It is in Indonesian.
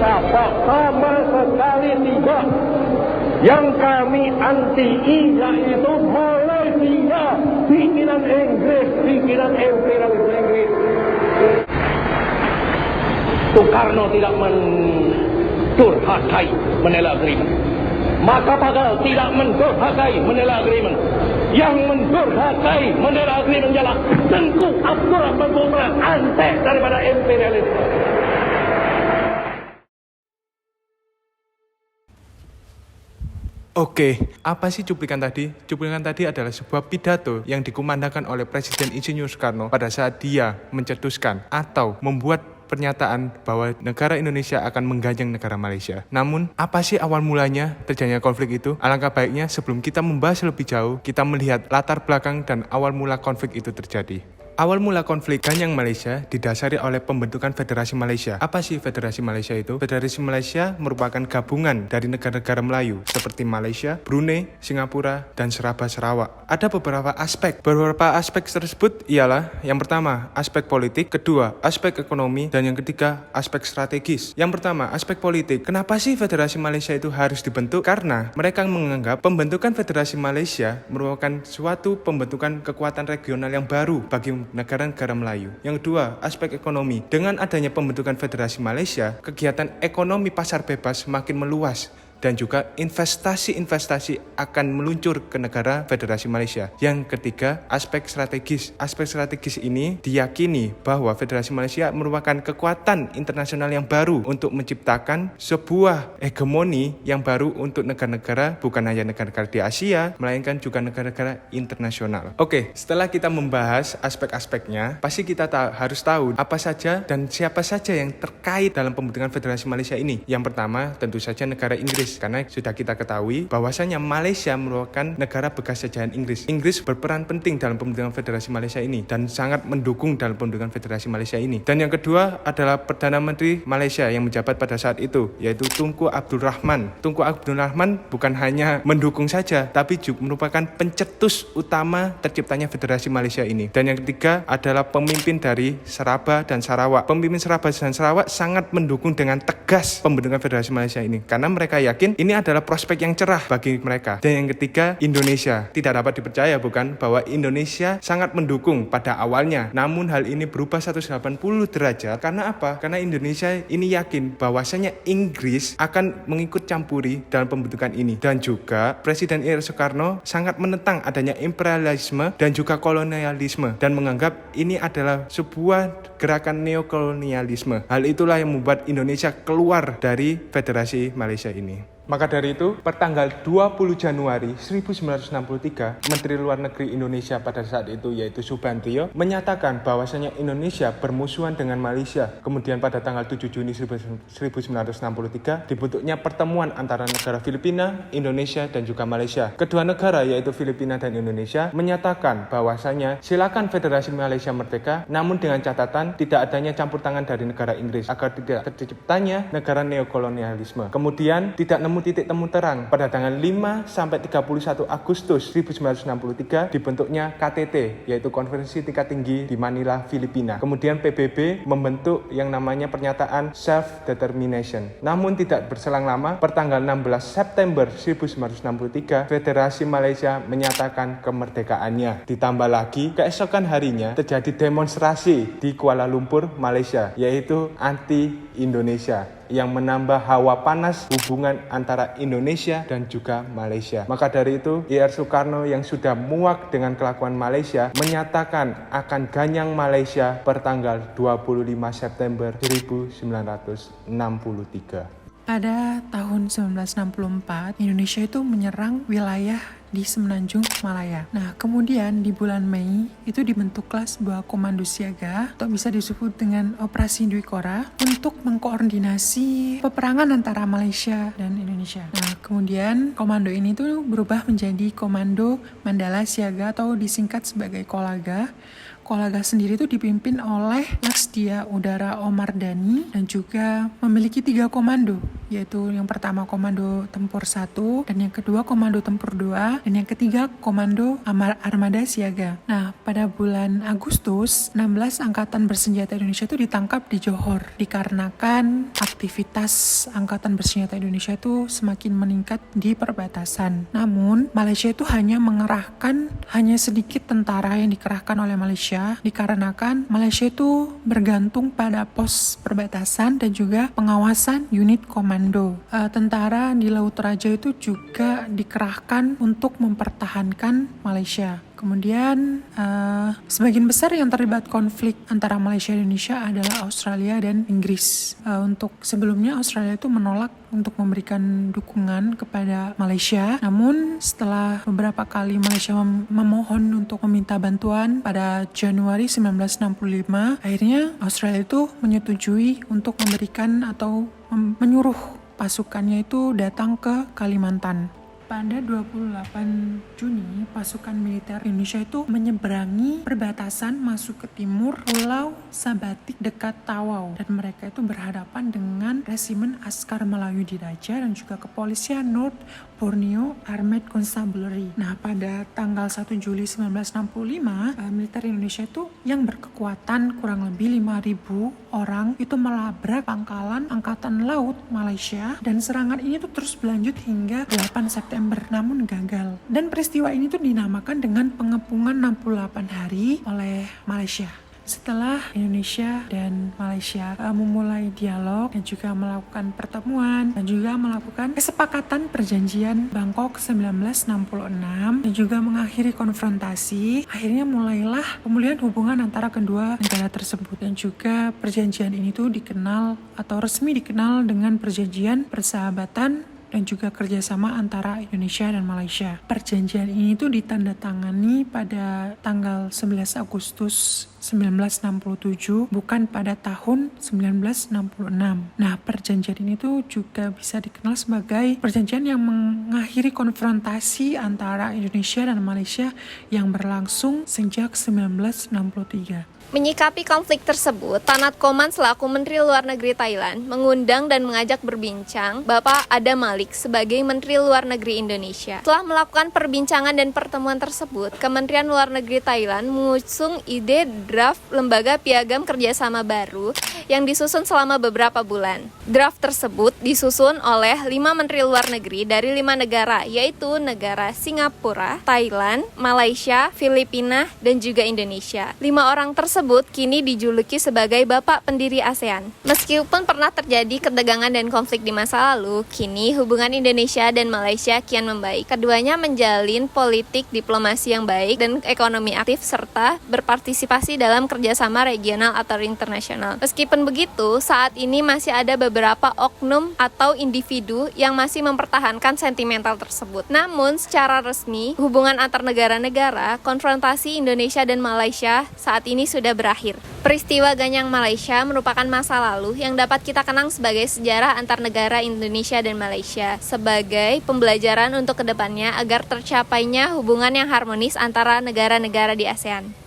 apa sama sekali tidak. Yang kami anti-i yaitu Malaysia, pikiran Inggris, pikiran imperialis Inggris. Soekarno tidak mendurhakai Manila Agreement, maka Pagal tidak mendurhakai Manila Agreement. Yang mendurhakai Manila Agreement ialah Tengku Abdul Rahman Bumrah, antek daripada imperialisme. Oke, apa sih cuplikan tadi? Cuplikan tadi adalah sebuah pidato yang dikumandangkan oleh Presiden Insinyur Soekarno pada saat dia mencetuskan atau membuat pernyataan bahwa negara Indonesia akan mengganyang negara Malaysia. Namun, apa sih awal mulanya terjadinya konflik itu? Alangkah baiknya sebelum kita membahas lebih jauh, kita melihat latar belakang dan awal mula konflik itu terjadi. Awal mula konflik ganyang Malaysia didasari oleh pembentukan Federasi Malaysia. Apa sih Federasi Malaysia itu? Federasi Malaysia merupakan gabungan dari negara-negara Melayu seperti Malaysia, Brunei, Singapura, dan Sabah Sarawak. Ada beberapa aspek. Beberapa aspek tersebut ialah yang pertama, aspek politik, kedua, aspek ekonomi, dan yang ketiga, aspek strategis. Yang pertama, aspek politik. Kenapa sih Federasi Malaysia itu harus dibentuk? Karena mereka menganggap pembentukan Federasi Malaysia merupakan suatu pembentukan kekuatan regional yang baru bagi negara-negara Melayu. Yang kedua, aspek ekonomi. Dengan adanya pembentukan Federasi Malaysia, kegiatan ekonomi pasar bebas makin meluas dan juga investasi-investasi akan meluncur ke negara Federasi Malaysia. Yang ketiga, aspek strategis. Aspek strategis ini diyakini bahwa Federasi Malaysia merupakan kekuatan internasional yang baru untuk menciptakan sebuah hegemoni yang baru untuk negara-negara, bukan hanya negara-negara di Asia, melainkan juga negara-negara internasional. Oke, setelah kita membahas aspek-aspeknya, pasti kita harus tahu apa saja dan siapa saja yang terkait dalam pembentukan Federasi Malaysia ini. Yang pertama, tentu saja negara Inggris. Karena sudah kita ketahui bahwasanya Malaysia merupakan negara bekas jajahan Inggris. Inggris berperan penting dalam pembentukan Federasi Malaysia ini dan sangat mendukung dalam pembentukan Federasi Malaysia ini. Dan yang kedua adalah Perdana Menteri Malaysia yang menjabat pada saat itu, yaitu Tunku Abdul Rahman. Tunku Abdul Rahman bukan hanya mendukung saja, tapi juga merupakan pencetus utama terciptanya Federasi Malaysia ini. Dan yang ketiga adalah pemimpin dari Sabah dan Sarawak. Pemimpin Sabah dan Sarawak sangat mendukung dengan tegas pembentukan Federasi Malaysia ini, karena mereka yakin ini adalah prospek yang cerah bagi mereka. Dan yang ketiga, Indonesia. Tidak dapat dipercaya bukan bahwa Indonesia sangat mendukung pada awalnya. Namun hal ini berubah 180 derajat. Karena apa? Karena Indonesia ini yakin bahwasanya Inggris akan mengikut campuri dalam pembentukan ini. Dan juga Presiden Soekarno sangat menentang adanya imperialisme dan juga kolonialisme dan menganggap ini adalah sebuah gerakan neokolonialisme. Hal itulah yang membuat Indonesia keluar dari Federasi Malaysia ini. Maka dari itu, pertanggal 20 Januari 1963, Menteri Luar Negeri Indonesia pada saat itu yaitu Subandrio menyatakan bahwasanya Indonesia bermusuhan dengan Malaysia. Kemudian pada tanggal 7 Juni 1963 dibentuknya pertemuan antara negara Filipina, Indonesia, dan juga Malaysia. Kedua negara yaitu Filipina dan Indonesia menyatakan bahwasanya silakan Federasi Malaysia merdeka, namun dengan catatan tidak adanya campur tangan dari negara Inggris agar tidak terciptanya negara neokolonialisme. Kemudian tidak titik temu terang pada tanggal 5 sampai 31 Agustus 1963 dibentuknya KTT, yaitu Konferensi Tingkat Tinggi di Manila, Filipina. Kemudian PBB membentuk yang namanya pernyataan self-determination. Namun tidak berselang lama, pertanggal 16 September 1963 Federasi Malaysia menyatakan kemerdekaannya. Ditambah lagi, keesokan harinya terjadi demonstrasi di Kuala Lumpur, Malaysia, yaitu anti-Indonesia, yang menambah hawa panas hubungan antara Indonesia dan juga Malaysia. Maka dari itu, Ir Soekarno yang sudah muak dengan kelakuan Malaysia menyatakan akan ganyang Malaysia pertanggal 25 September 1963. Pada tahun 1964, Indonesia itu menyerang wilayah di Semenanjung Malaya. Nah, kemudian di bulan Mei itu dibentuklah sebuah komando siaga atau bisa disebut dengan Operasi Dwi Kora untuk mengkoordinasi peperangan antara Malaysia dan Indonesia. Nah, kemudian komando ini tuh berubah menjadi Komando Mandala Siaga atau disingkat sebagai Kolaga. Kolaga sendiri itu dipimpin oleh Laksdia Udara Omar Dhani dan juga memiliki 3 komando. yaitu yang pertama Komando Tempur 1, dan yang kedua Komando Tempur 2, dan yang ketiga Komando Armada Siaga. Nah, pada bulan Agustus, 16 angkatan bersenjata Indonesia itu ditangkap di Johor dikarenakan aktivitas angkatan bersenjata Indonesia itu semakin meningkat di perbatasan. Namun, Malaysia itu hanya sedikit tentara yang dikerahkan oleh Malaysia dikarenakan Malaysia itu bergantung pada pos perbatasan dan juga pengawasan unit komando. Tentara di Laut Raja itu juga dikerahkan untuk mempertahankan Malaysia. Kemudian sebagian besar yang terlibat konflik antara Malaysia dan Indonesia adalah Australia dan Inggris. Untuk sebelumnya Australia itu menolak untuk memberikan dukungan kepada Malaysia. Namun setelah beberapa kali Malaysia memohon untuk meminta bantuan pada Januari 1965, akhirnya Australia itu menyetujui untuk memberikan atau menyuruh pasukannya itu datang ke Kalimantan. Pada 28 Juni, pasukan militer Indonesia itu menyeberangi perbatasan masuk ke timur Pulau Sabatik dekat Tawau, dan mereka itu berhadapan dengan resimen Askar Melayu Diraja dan juga kepolisian North Borneo Armed Constabulary. Nah, pada tanggal 1 Juli 1965, militer Indonesia itu yang berkekuatan kurang lebih 5.000 orang itu melabrak pangkalan Angkatan Laut Malaysia, dan serangan ini tuh terus berlanjut hingga 8 September, namun gagal. Dan peristiwa ini tuh dinamakan dengan pengepungan 68 hari oleh Malaysia. Setelah Indonesia dan Malaysia memulai dialog dan juga melakukan pertemuan dan juga melakukan kesepakatan perjanjian Bangkok 1966 dan juga mengakhiri konfrontasi, akhirnya mulailah pemulihan hubungan antara kedua negara tersebut. Dan juga perjanjian ini tuh dikenal atau resmi dikenal dengan perjanjian persahabatan dan juga kerjasama antara Indonesia dan Malaysia. Perjanjian ini tuh ditandatangani pada tanggal 11 Agustus 1967, bukan pada tahun 1966. Nah, perjanjian ini tuh juga bisa dikenal sebagai perjanjian yang mengakhiri konfrontasi antara Indonesia dan Malaysia yang berlangsung sejak 1963. Menyikapi konflik tersebut, Tanat Koman selaku Menteri Luar Negeri Thailand mengundang dan mengajak berbincang Bapak Adam Malik sebagai Menteri Luar Negeri Indonesia. Setelah melakukan perbincangan dan pertemuan tersebut, Kementerian Luar Negeri Thailand mengusung ide draft Lembaga Piagam Kerjasama baru yang disusun selama beberapa bulan. Draft tersebut disusun oleh 5 Menteri Luar Negeri dari 5 negara, yaitu negara Singapura, Thailand, Malaysia, Filipina, dan juga Indonesia. 5 orang tersebut kini dijuluki sebagai Bapak Pendiri ASEAN. Meskipun pernah terjadi ketegangan dan konflik di masa lalu, kini hubungan Indonesia dan Malaysia kian membaik. Keduanya menjalin politik diplomasi yang baik dan ekonomi aktif serta berpartisipasi dalam kerjasama regional atau internasional. Meskipun begitu, saat ini masih ada beberapa oknum atau individu yang masih mempertahankan sentimental tersebut. Namun, secara resmi, hubungan antar negara-negara, konfrontasi Indonesia dan Malaysia saat ini sudah berakhir. Peristiwa Ganyang Malaysia merupakan masa lalu yang dapat kita kenang sebagai sejarah antar negara Indonesia dan Malaysia, sebagai pembelajaran untuk kedepannya agar tercapainya hubungan yang harmonis antara negara-negara di ASEAN.